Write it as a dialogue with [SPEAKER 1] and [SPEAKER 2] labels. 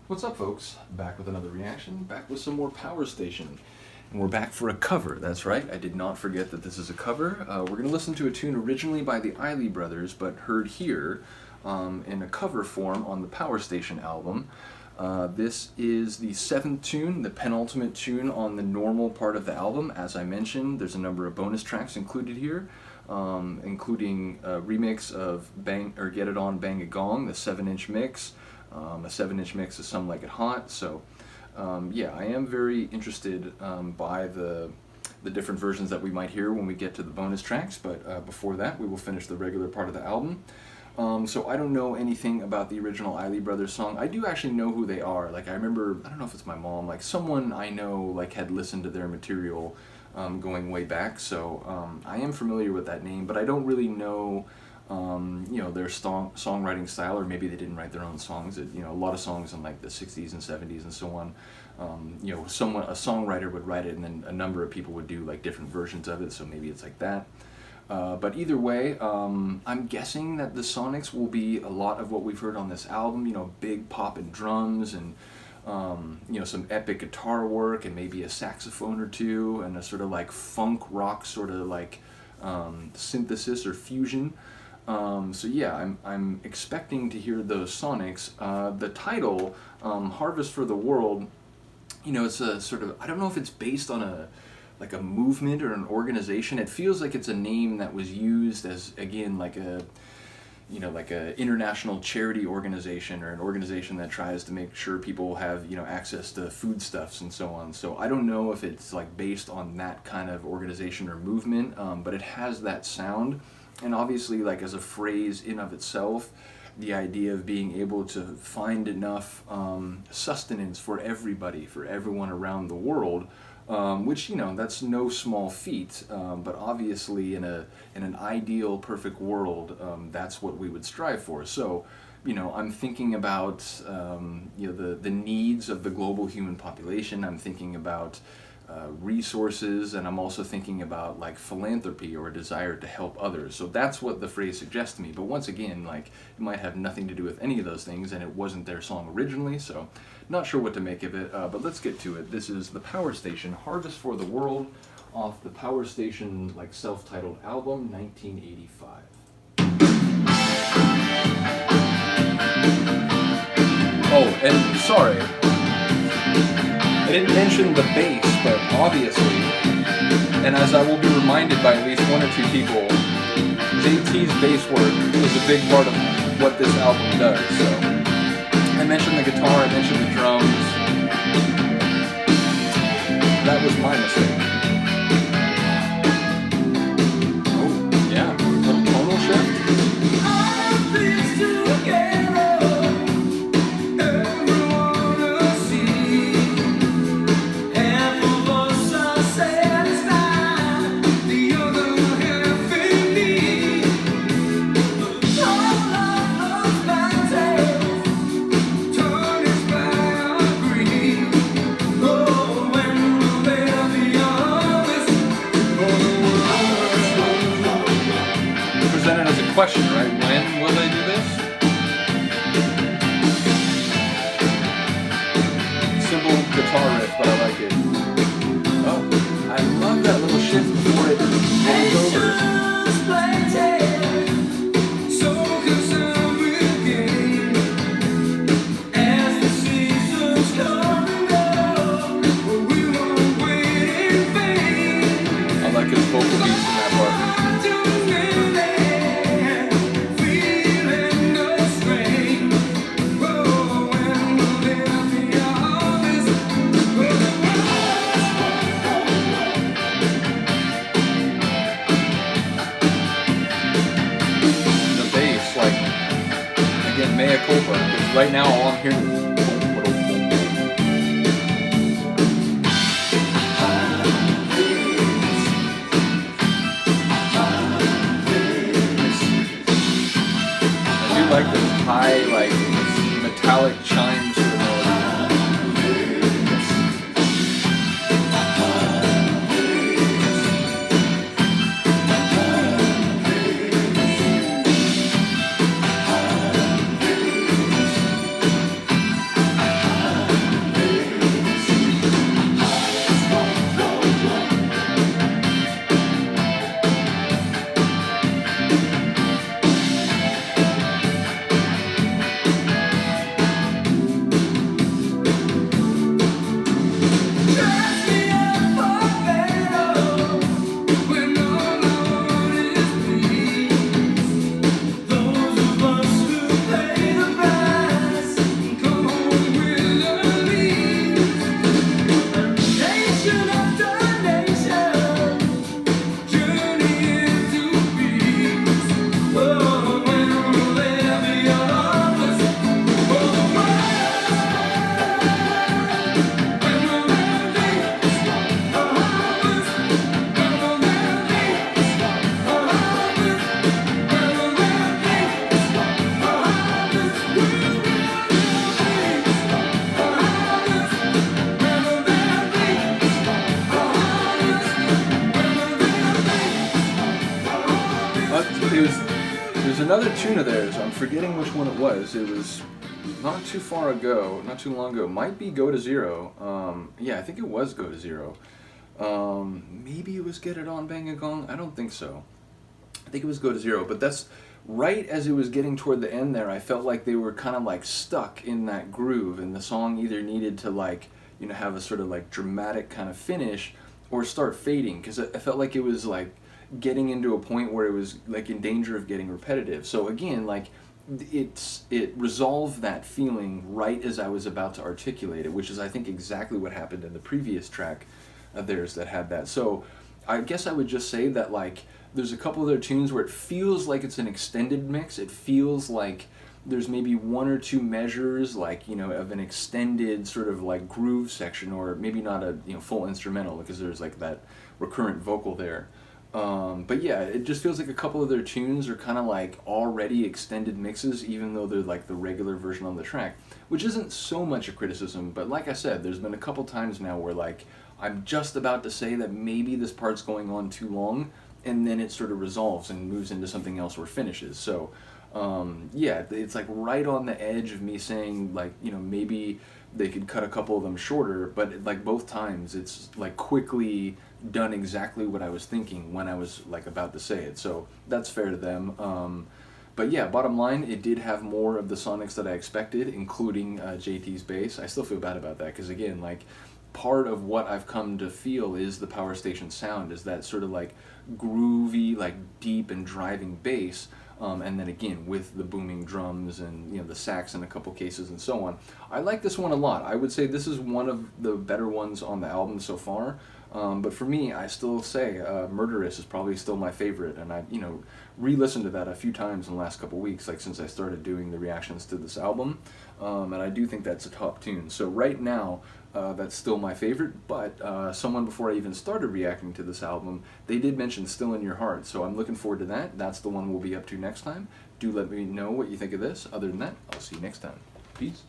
[SPEAKER 1] What's up, folks? Back with another reaction, back with some more Power Station. And we're back for a cover, that's right. I did not forget that this is a cover. We're going to listen to a tune originally by the Isley Brothers, but heard here in a cover form on the Power Station album. This is the 7th tune, the penultimate tune on the normal part of the album. As I mentioned, there's a number of bonus tracks included here, including a remix of Get It On, Bang It Gong, the 7-inch mix. A 7-inch mix of Some Like It Hot. So yeah, I am very interested by the different versions that we might hear when we get to the bonus tracks, but before that we will finish the regular part of the album. So I don't know anything about the original Isley Brothers song. I do actually know who they are. Like, I remember, I don't know if it's my mom, like someone I know like had listened to their material going way back, so I am familiar with that name, but I don't really know you know, their songwriting style, or maybe they didn't write their own songs. You know, a lot of songs in like the 60s and 70s and so on, you know, a songwriter would write it and then a number of people would do like different versions of it, so maybe it's like that. But either way, I'm guessing that the sonics will be a lot of what we've heard on this album, you know, big pop and drums and you know, some epic guitar work and maybe a saxophone or two and a sort of like funk rock sort of like synthesis or fusion. So yeah, I'm expecting to hear those sonics. The title, Harvest for the World, you know, it's a sort of, I don't know if it's based on a movement or an organization. It feels like it's a name that was used as, again, like a, you know, like a international charity organization or an organization that tries to make sure people have, you know, access to foodstuffs and so on. So I don't know if it's like based on that kind of organization or movement, but it has that sound. And obviously, like as a phrase in of itself, the idea of being able to find enough sustenance for everybody, for everyone around the world, which, you know, that's no small feat. But obviously, in an ideal, perfect world, that's what we would strive for. So, you know, I'm thinking about you know, the needs of the global human population. I'm thinking about resources, and I'm also thinking about like philanthropy or a desire to help others. So that's what the phrase suggests to me. But once again, like, it might have nothing to do with any of those things, and it wasn't their song originally, so not sure what to make of it. But let's get to it. This is the Power Station, Harvest for the World, off the Power Station like self-titled album, 1985. Oh, and sorry, I didn't mention the bass, but obviously, and as I will be reminded by at least one or two people, JT's bass work is a big part of what this album does. So I mentioned the guitar, I mentioned the drums. That was my mistake. Oh, yeah, little tonal shift. Question, right? When will they do this? Simple guitar riff, but I like it. Oh, I love that little shift before it rolls over. I like his vocal beats in that part. Mea culpa, because right now all I'm hearing is I do like this high, like metallic chime sort of melody. another tune of theirs. I'm forgetting which one it was. It was not too long ago. Might be Go to Zero. Yeah, I think it was Go to Zero. Maybe it was Get It On Bang a Gong. I don't think so. I think it was Go to Zero. But that's right as it was getting toward the end there. I felt like they were kind of like stuck in that groove, and the song either needed to like, you know, have a sort of like dramatic kind of finish or start fading, because I felt like it was like getting into a point where it was like in danger of getting repetitive. So again, like it resolved that feeling right as I was about to articulate it, which is I think exactly what happened in the previous track of theirs that had that. So I guess I would just say that like there's a couple of their tunes where it feels like it's an extended mix. It feels like there's maybe one or two measures, like, you know, of an extended sort of like groove section, or maybe not a, you know, full instrumental, because there's like that recurrent vocal there. But yeah, it just feels like a couple of their tunes are kind of like already extended mixes, even though they're like the regular version on the track, which isn't so much a criticism. But like I said, there's been a couple times now where like I'm just about to say that maybe this part's going on too long, and then it sort of resolves and moves into something else or finishes. So yeah, it's like right on the edge of me saying like, you know, maybe they could cut a couple of them shorter, but like both times it's like quickly done exactly what I was thinking when I was like about to say it. So that's fair to them. But yeah, bottom line, it did have more of the sonics that I expected, including JT's bass. I still feel bad about that, because again, like part of what I've come to feel is the Power Station sound, is that sort of like groovy, like deep and driving bass. And then again with the booming drums and, you know, the sax in a couple cases and so on. I like this one a lot. I would say this is one of the better ones on the album so far. But for me, I still say Murderous is probably still my favorite, and I, you know, re-listened to that a few times in the last couple weeks, like since I started doing the reactions to this album, and I do think that's a top tune. So right now, that's still my favorite, but someone before I even started reacting to this album, they did mention Still in Your Heart, so I'm looking forward to that. That's the one we'll be up to next time. Do let me know what you think of this. Other than that, I'll see you next time. Peace.